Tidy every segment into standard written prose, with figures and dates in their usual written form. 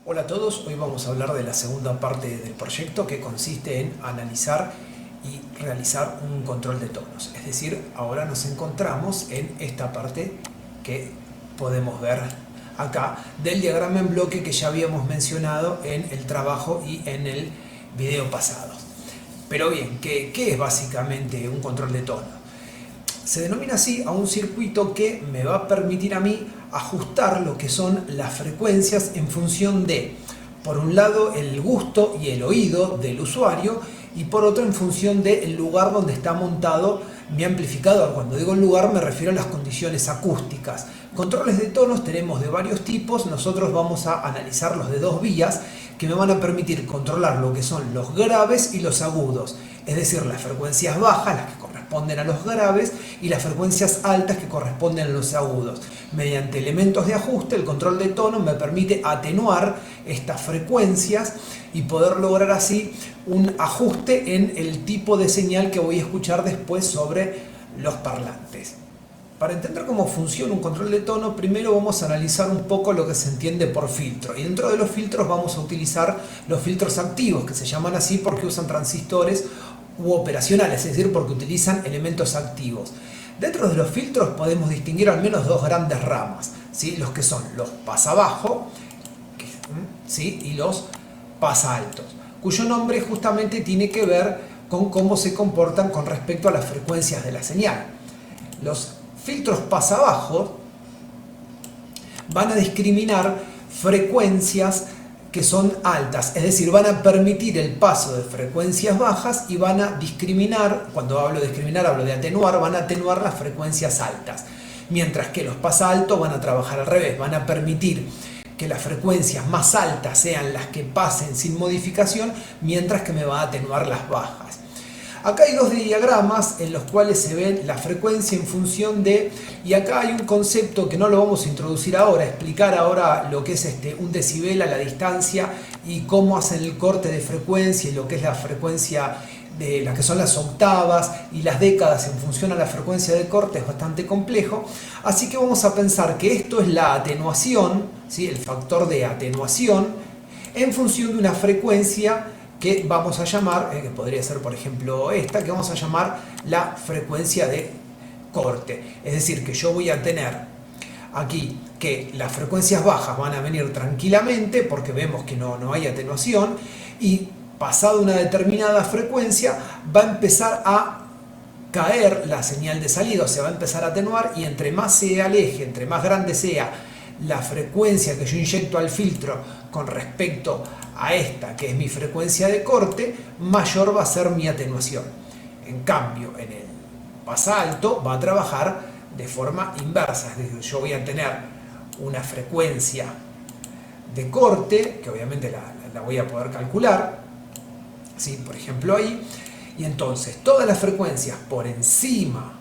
Hola a todos, hoy vamos a hablar de la segunda parte del proyecto que consiste en analizar y realizar un control de tonos. Es decir, ahora nos encontramos en esta parte que podemos ver acá del diagrama en bloque que ya habíamos mencionado en el trabajo y en el video pasado. Pero bien, ¿qué es básicamente un control de tono? Se denomina así a un circuito que me va a permitir a mí ajustar lo que son las frecuencias en función de, por un lado, el gusto y el oído del usuario y por otro en función del lugar donde está montado mi amplificador. Cuando digo el lugar me refiero a las condiciones acústicas. Controles de tonos tenemos de varios tipos, nosotros vamos a analizarlos de dos vías que me van a permitir controlar lo que son los graves y los agudos, es decir, las frecuencias bajas, las que corresponden a los graves, y las frecuencias altas que corresponden a los agudos. Mediante elementos de ajuste, el control de tono me permite atenuar estas frecuencias y poder lograr así un ajuste en el tipo de señal que voy a escuchar después sobre los parlantes. Para entender cómo funciona un control de tono, primero vamos a analizar un poco lo que se entiende por filtro. Y dentro de los filtros vamos a utilizar los filtros activos, que se llaman así porque usan transistores u operacionales, es decir, porque utilizan elementos activos. Dentro de los filtros podemos distinguir al menos dos grandes ramas, ¿sí? Los que son los pasabajo, ¿sí? Y los pasaltos, cuyo nombre justamente tiene que ver con cómo se comportan con respecto a las frecuencias de la señal. Los filtros pasabajo van a discriminar frecuencias que son altas, es decir, van a permitir el paso de frecuencias bajas y van a discriminar, cuando hablo de discriminar hablo de atenuar, van a atenuar las frecuencias altas, mientras que los pasaltos van a trabajar al revés, van a permitir que las frecuencias más altas sean las que pasen sin modificación, mientras que me va a atenuar las bajas. Acá hay dos diagramas en los cuales se ve la frecuencia en función de, y acá hay un concepto que no lo vamos a introducir ahora, explicar ahora lo que es un decibel a la distancia y cómo hacen el corte de frecuencia y lo que es la frecuencia de las que son las octavas y las décadas en función a la frecuencia de corte es bastante complejo, así que vamos a pensar que esto es la atenuación, ¿sí? El factor de atenuación en función de una frecuencia que vamos a llamar, que podría ser por ejemplo esta, que vamos a llamar la frecuencia de corte. Es decir, que yo voy a tener aquí que las frecuencias bajas van a venir tranquilamente porque vemos que no hay atenuación, y pasado una determinada frecuencia va a empezar a caer la señal de salida, o sea, va a empezar a atenuar, y entre más se aleje, entre más grande sea la frecuencia que yo inyecto al filtro con respecto a esta, que es mi frecuencia de corte, mayor va a ser mi atenuación. En cambio, en el pasalto va a trabajar de forma inversa, es decir, yo voy a tener una frecuencia de corte, que obviamente la voy a poder calcular, ¿sí? Por ejemplo ahí, y entonces todas las frecuencias por encima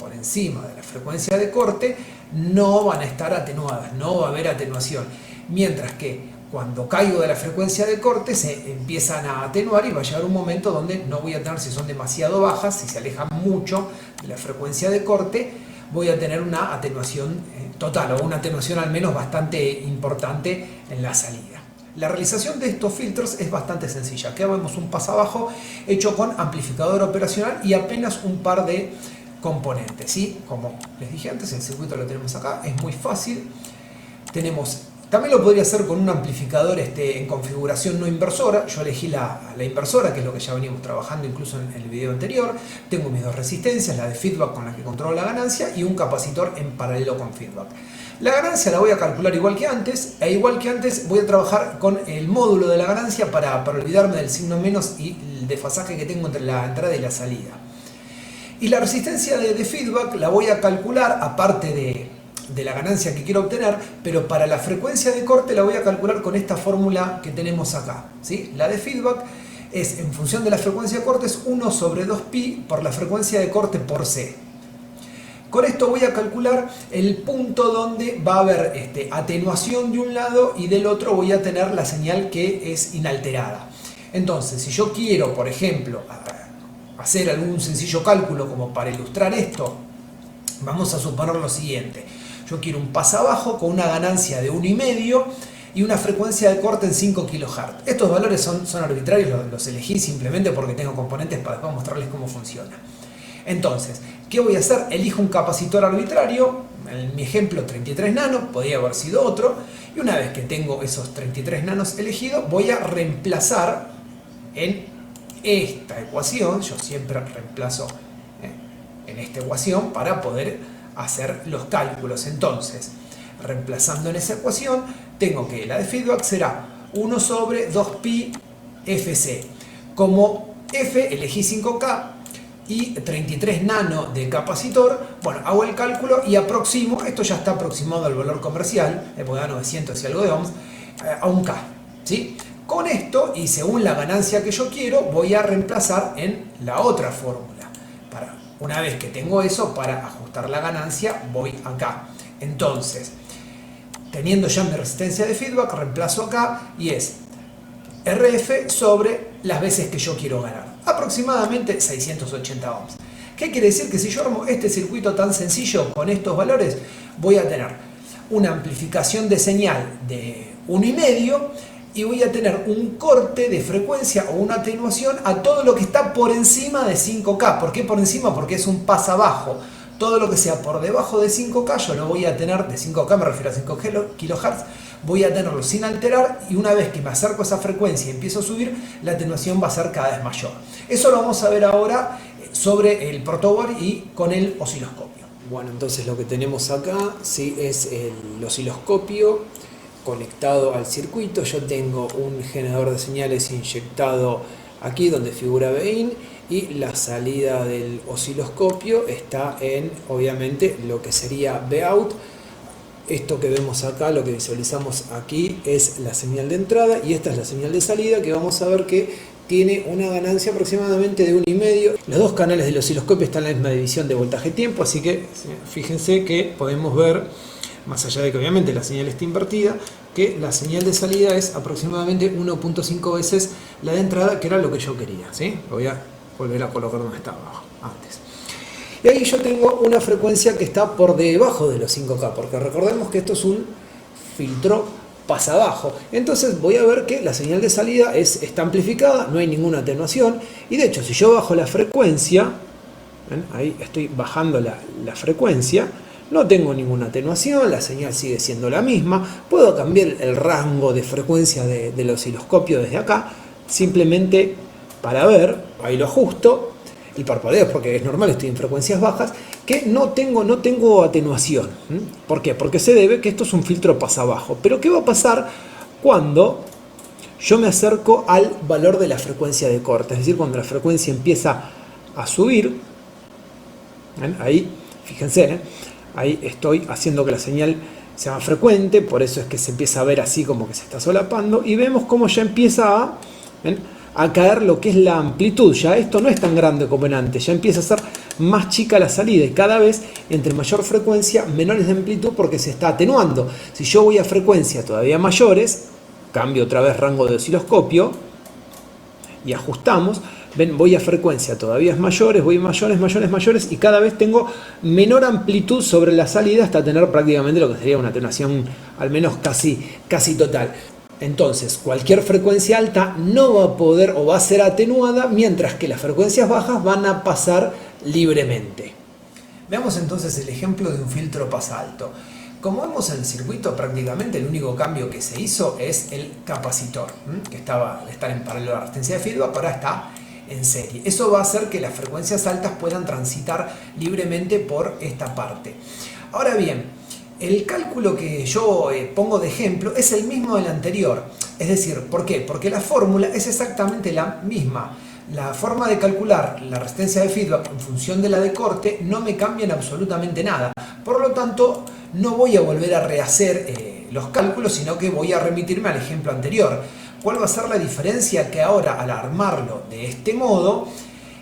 de la frecuencia de corte no van a estar atenuadas, no va a haber atenuación, mientras que cuando caigo de la frecuencia de corte se empiezan a atenuar y va a llegar un momento donde no voy a tener, si son demasiado bajas, si se alejan mucho de la frecuencia de corte, voy a tener una atenuación total, o una atenuación al menos bastante importante en la salida. La realización de estos filtros es bastante sencilla. Aquí vemos un pasabajo hecho con amplificador operacional y apenas un par de componentes, ¿sí? Como les dije antes, el circuito lo tenemos acá, es muy fácil. También lo podría hacer con un amplificador en configuración no inversora. Yo elegí la inversora, que es lo que ya venimos trabajando incluso en el video anterior. Tengo mis dos resistencias, la de feedback con la que controlo la ganancia y un capacitor en paralelo con feedback. La ganancia la voy a calcular igual que antes, e igual que antes voy a trabajar con el módulo de la ganancia para olvidarme del signo menos y el desfasaje que tengo entre la entrada y la salida. Y la resistencia de feedback la voy a calcular aparte de la ganancia que quiero obtener, pero para la frecuencia de corte la voy a calcular con esta fórmula que tenemos acá, ¿sí? La de feedback es, en función de la frecuencia de corte, es 1 sobre 2pi por la frecuencia de corte por C. Con esto voy a calcular el punto donde va a haber atenuación de un lado y del otro voy a tener la señal que es inalterada. Entonces, si yo quiero, por ejemplo, hacer algún sencillo cálculo como para ilustrar esto, vamos a suponer lo siguiente. Yo quiero un pasabajo con una ganancia de 1,5 y una frecuencia de corte en 5 kHz. Estos valores son arbitrarios, los elegí simplemente porque tengo componentes para después mostrarles cómo funciona. Entonces, ¿qué voy a hacer? Elijo un capacitor arbitrario, en mi ejemplo 33 nanos, podría haber sido otro, y una vez que tengo esos 33 nanos elegidos, voy a reemplazar en esta ecuación, yo siempre reemplazo en esta ecuación para poder hacer los cálculos. Entonces, reemplazando en esa ecuación, tengo que la de feedback será 1 sobre 2pi fc. Como f elegí 5K y 33 nano de capacitor, bueno, hago el cálculo y aproximo, esto ya está aproximado al valor comercial, porque da 900 y algo de ohms, a un K, ¿sí? Con esto, y según la ganancia que yo quiero, voy a reemplazar en la otra fórmula. Una vez que tengo eso, para ajustar la ganancia, voy acá. Entonces, teniendo ya mi resistencia de feedback, reemplazo acá y es RF sobre las veces que yo quiero ganar. Aproximadamente 680 ohms. ¿Qué quiere decir? Que si yo armo este circuito tan sencillo con estos valores, voy a tener una amplificación de señal de 1,5 y voy a tener un corte de frecuencia o una atenuación a todo lo que está por encima de 5K. ¿Por qué por encima? Porque es un pasabajo. Todo lo que sea por debajo de 5K yo lo voy a tener, de 5K me refiero a 5 kHz, voy a tenerlo sin alterar, y una vez que me acerco a esa frecuencia y empiezo a subir, la atenuación va a ser cada vez mayor. Eso lo vamos a ver ahora sobre el protoboard y con el osciloscopio. Bueno, entonces lo que tenemos acá sí es el osciloscopio conectado al circuito. Yo tengo un generador de señales inyectado aquí donde figura Bin, y la salida del osciloscopio está en, obviamente, lo que sería Bout. Esto que vemos acá, lo que visualizamos aquí, es la señal de entrada y esta es la señal de salida, que vamos a ver que tiene una ganancia aproximadamente de 1,5. Los dos canales del osciloscopio están en la misma división de voltaje-tiempo, así que fíjense que podemos ver, más allá de que obviamente la señal está invertida, que la señal de salida es aproximadamente 1.5 veces la de entrada, que era lo que yo quería, ¿sí? Lo voy a volver a colocar donde estaba abajo, antes. Y ahí yo tengo una frecuencia que está por debajo de los 5K, porque recordemos que esto es un filtro pasabajo. Entonces voy a ver que la señal de salida está amplificada, no hay ninguna atenuación, y de hecho si yo bajo la frecuencia, ¿ven? Ahí estoy bajando la frecuencia, no tengo ninguna atenuación, la señal sigue siendo la misma. Puedo cambiar el rango de frecuencia del osciloscopio desde acá, simplemente para ver, ahí lo ajusto, el parpadeo porque es normal, estoy en frecuencias bajas, que no tengo atenuación. ¿Por qué? Porque se debe que esto es un filtro pasabajo. Pero ¿qué va a pasar cuando yo me acerco al valor de la frecuencia de corte? Es decir, cuando la frecuencia empieza a subir, ¿ven? Ahí, fíjense, ahí estoy haciendo que la señal sea más frecuente, por eso es que se empieza a ver así como que se está solapando, y vemos cómo ya empieza a caer lo que es la amplitud. Ya esto no es tan grande como en antes, ya empieza a ser más chica la salida, y cada vez entre mayor frecuencia menores de amplitud porque se está atenuando. Si yo voy a frecuencias todavía mayores, cambio otra vez rango de osciloscopio y ajustamos, ven, voy a frecuencia todavía mayores, voy mayores, y cada vez tengo menor amplitud sobre la salida hasta tener prácticamente lo que sería una atenuación al menos casi total. Entonces, cualquier frecuencia alta no va a poder o va a ser atenuada, mientras que las frecuencias bajas van a pasar libremente. Veamos entonces el ejemplo de un filtro pasalto. Como vemos en el circuito, prácticamente el único cambio que se hizo es el capacitor, que estaba de estar en paralelo a la resistencia de feedback, ahora está en serie. Eso va a hacer que las frecuencias altas puedan transitar libremente por esta parte. Ahora bien, el cálculo que yo pongo de ejemplo es el mismo del anterior. Es decir, ¿por qué? Porque la fórmula es exactamente la misma. La forma de calcular la resistencia de feedback en función de la de corte no me cambian absolutamente nada. Por lo tanto, no voy a volver a rehacer los cálculos, sino que voy a remitirme al ejemplo anterior. ¿Cuál va a ser la diferencia? Que ahora, al armarlo de este modo,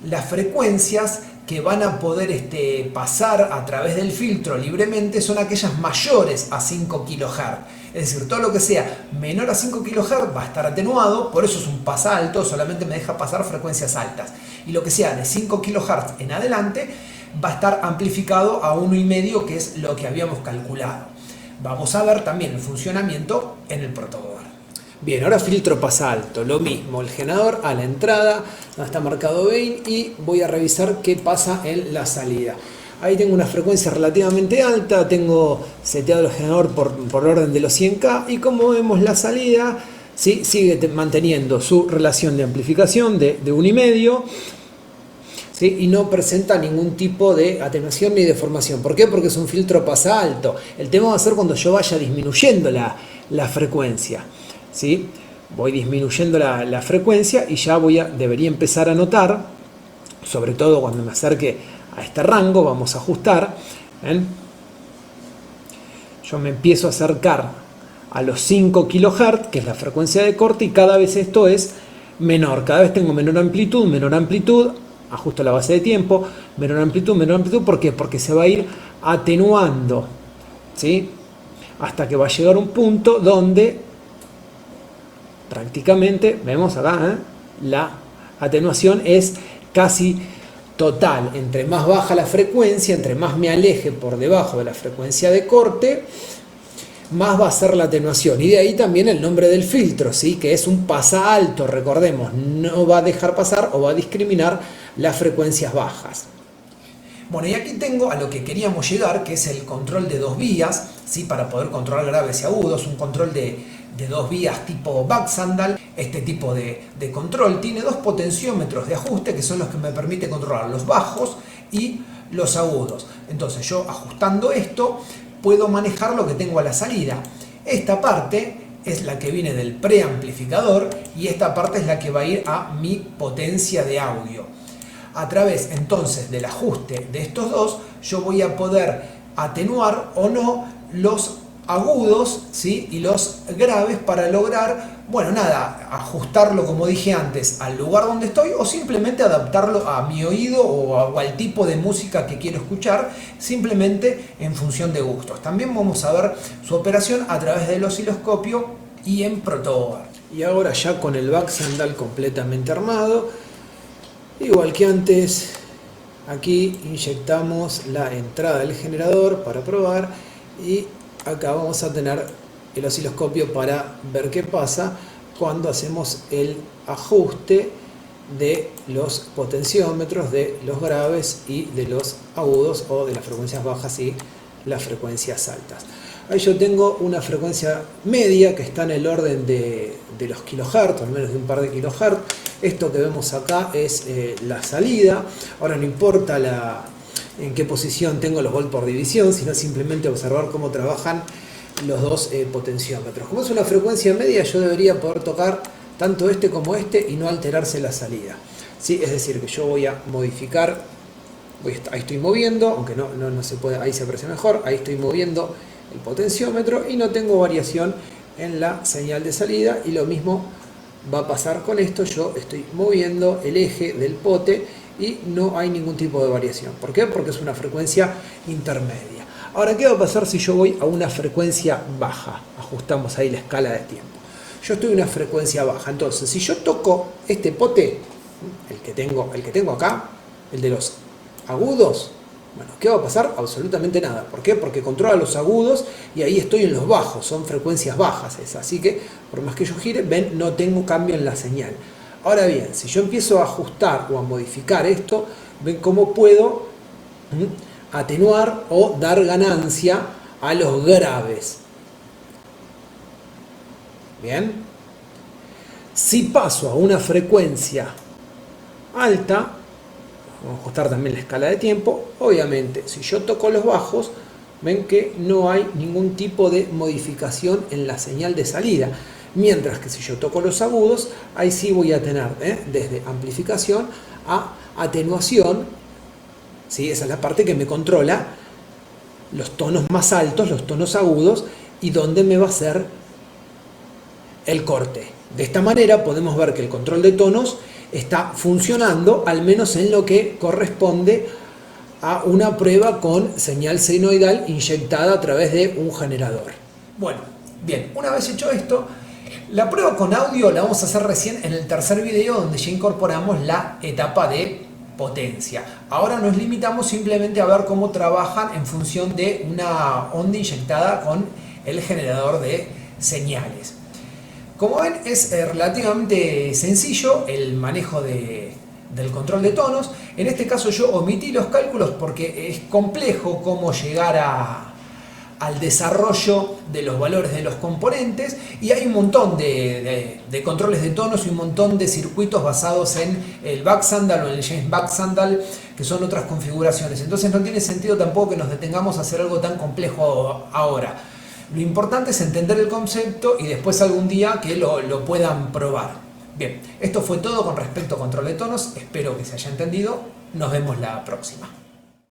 las frecuencias que van a poder pasar a través del filtro libremente son aquellas mayores a 5 kHz. Es decir, todo lo que sea menor a 5 kHz va a estar atenuado, por eso es un pasalto, solamente me deja pasar frecuencias altas. Y lo que sea de 5 kHz en adelante va a estar amplificado a 1,5, que es lo que habíamos calculado. Vamos a ver también el funcionamiento en el protoboard. Bien, ahora filtro pasa alto, lo mismo, el generador a la entrada, donde está marcado Bain, y voy a revisar qué pasa en la salida. Ahí tengo una frecuencia relativamente alta, tengo seteado el generador por orden de los 100K, y como vemos la salida, ¿sí?, sigue manteniendo su relación de amplificación de 1,5, ¿sí?, y no presenta ningún tipo de atenuación ni deformación. ¿Por qué? Porque es un filtro pasa alto. El tema va a ser cuando yo vaya disminuyendo la frecuencia, ¿sí? Voy disminuyendo la frecuencia y ya debería empezar a notar, sobre todo cuando me acerque a este rango, vamos a ajustar, ¿ven? Yo me empiezo a acercar a los 5 kHz, que es la frecuencia de corte, y cada vez esto es menor, cada vez tengo menor amplitud, ajusto la base de tiempo, menor amplitud, ¿por qué? Porque se va a ir atenuando, ¿sí?, hasta que va a llegar un punto donde prácticamente, vemos acá, la atenuación es casi total. Entre más baja la frecuencia, entre más me aleje por debajo de la frecuencia de corte, más va a ser la atenuación. Y de ahí también el nombre del filtro, ¿sí?, que es un pasa alto, recordemos, no va a dejar pasar o va a discriminar las frecuencias bajas. Bueno, y aquí tengo a lo que queríamos llegar, que es el control de 2 vías, ¿sí?, para poder controlar graves y agudos, un control de 2 vías tipo Baxandall. Este tipo de control tiene 2 potenciómetros de ajuste, que son los que me permiten controlar los bajos y los agudos. Entonces yo, ajustando esto, puedo manejar lo que tengo a la salida. Esta parte es la que viene del preamplificador y esta parte es la que va a ir a mi potencia de audio. A través entonces del ajuste de estos dos, yo voy a poder atenuar o no los agudos, ¿sí?, y los graves para lograr, bueno, nada, ajustarlo, como dije antes, al lugar donde estoy, o simplemente adaptarlo a mi oído o al tipo de música que quiero escuchar, simplemente en función de gustos. También vamos a ver su operación a través del osciloscopio y en protoboard. Y ahora ya con el Baxandall completamente armado, igual que antes, aquí inyectamos la entrada del generador para probar, y acá vamos a tener el osciloscopio para ver qué pasa cuando hacemos el ajuste de los potenciómetros, de los graves y de los agudos, o de las frecuencias bajas y las frecuencias altas. Ahí yo tengo una frecuencia media que está en el orden de los kilohertz, al menos de un par de kilohertz. Esto que vemos acá es la salida. Ahora no importa en qué posición tengo los volts por división, sino simplemente observar cómo trabajan los dos potenciómetros. Como es una frecuencia media, yo debería poder tocar tanto este como este y no alterarse la salida, ¿sí? Es decir, que yo voy a modificar, ahí estoy moviendo, aunque no se puede, ahí se aprecia mejor, ahí estoy moviendo el potenciómetro y no tengo variación en la señal de salida, y lo mismo va a pasar con esto. Yo estoy moviendo el eje del pote y no hay ningún tipo de variación. ¿Por qué? Porque es una frecuencia intermedia. Ahora, ¿qué va a pasar si yo voy a una frecuencia baja? Ajustamos ahí la escala de tiempo. Yo estoy en una frecuencia baja. Entonces, si yo toco este pote, el que tengo acá, el de los agudos, bueno, ¿qué va a pasar? Absolutamente nada. ¿Por qué? Porque controla los agudos y ahí estoy en los bajos. Son frecuencias bajas esas. Así que, por más que yo gire, ven, no tengo cambio en la señal. Ahora bien, si yo empiezo a ajustar o a modificar esto, ven cómo puedo atenuar o dar ganancia a los graves. Bien. Si paso a una frecuencia alta, vamos a ajustar también la escala de tiempo, obviamente si yo toco los bajos, ven que no hay ningún tipo de modificación en la señal de salida. Mientras que si yo toco los agudos, ahí sí voy a tener desde amplificación a atenuación, ¿sí? Esa es la parte que me controla los tonos más altos, los tonos agudos, y dónde me va a hacer el corte. De esta manera podemos ver que el control de tonos está funcionando, al menos en lo que corresponde a una prueba con señal senoidal inyectada a través de un generador. Bueno, bien, una vez hecho esto, la prueba con audio la vamos a hacer recién en el tercer video, donde ya incorporamos la etapa de potencia. Ahora nos limitamos simplemente a ver cómo trabajan en función de una onda inyectada con el generador de señales. Como ven, es relativamente sencillo el manejo del control de tonos. En este caso yo omití los cálculos porque es complejo cómo llegar al desarrollo de los valores de los componentes, y hay un montón de controles de tonos y un montón de circuitos basados en el Baxandall o en el James Baxandall, que son otras configuraciones. Entonces no tiene sentido tampoco que nos detengamos a hacer algo tan complejo ahora. Lo importante es entender el concepto y después algún día que lo puedan probar. Bien, esto fue todo con respecto a control de tonos. Espero que se haya entendido. Nos vemos la próxima.